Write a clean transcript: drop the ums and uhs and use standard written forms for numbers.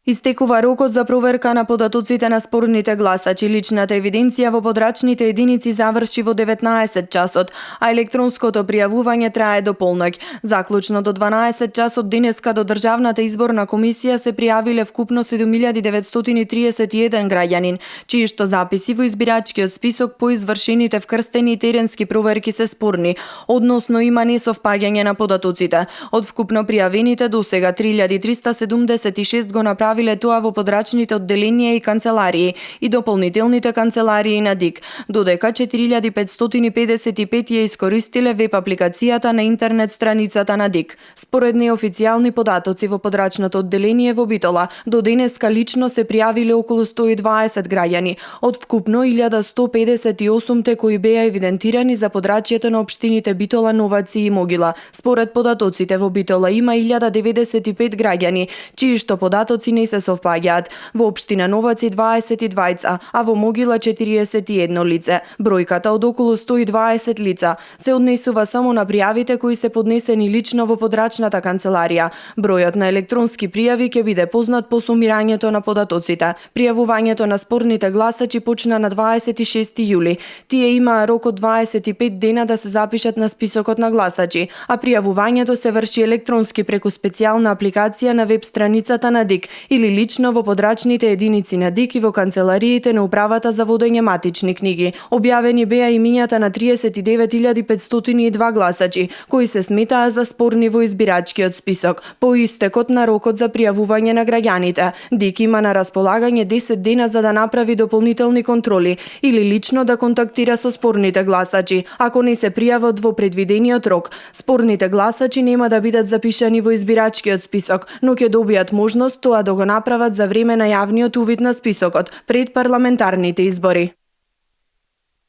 Истекува рокот за проверка на податоците на спорните гласачи. Личната евиденција во подрачните единици заврши во 19 часот, а електронското пријавување трае до полноќ. Заклучно до 12 часот денеска до Државната изборна комисија се пријавиле вкупно 7931 граѓанин, чии што записи во избирачкиот список по извршените вкрстени теренски проверки се спорни, односно има несовпаѓање на податоците. Од вкупно пријавените досега 3376 го направиле тоа во подрачните одделенија и канцеларии и дополнителните канцеларии на ДИК, додека 4555 ја искористиле веб апликацијата на интернет страницата на ДИК. Според неофицијални податоци во подрачното одделение во Битола, до денеска лично се пријавиле околу 120 граѓани, од вкупно 1158 кои беа евидентирани за подрачјето на општините Битола, Новаци и Могила. Според податоците во Битола има 1095 граѓани, чии што податоци не се совпаѓаат. Во општина Новаци 22, а во Могила 41 лице. Бројката од околу 120 лица се однесува само на пријавите кои се поднесени лично во подрачната канцеларија. Бројот на електронски пријави ќе биде познат по сумирањето на податоците. Пријавувањето на спорните гласачи почна на 26 јули. Тие имаа рок од 25 дена да се запишат на списокот на гласачи, а пријавувањето се врши електронски преку специјална апликација на веб страницата на ДИК или лично во подрачните единици на ДИК и во канцелариите на Управата за водење матични книги. Објавени беа имињата на 39502 гласачи, кои се сметаа за спорни во избирачкиот список, по истекот на рокот за пријавување на граѓаните. ДИК има на располагање 10 дена за да направи дополнителни контроли или лично да контактира со спорните гласачи, ако не се пријават во предвидениот рок. Спорните гласачи нема да бидат запишани во избирачкиот список, но ќе добијат можност тоа да го направат за време на јавниот увид на списокот пред парламентарните избори.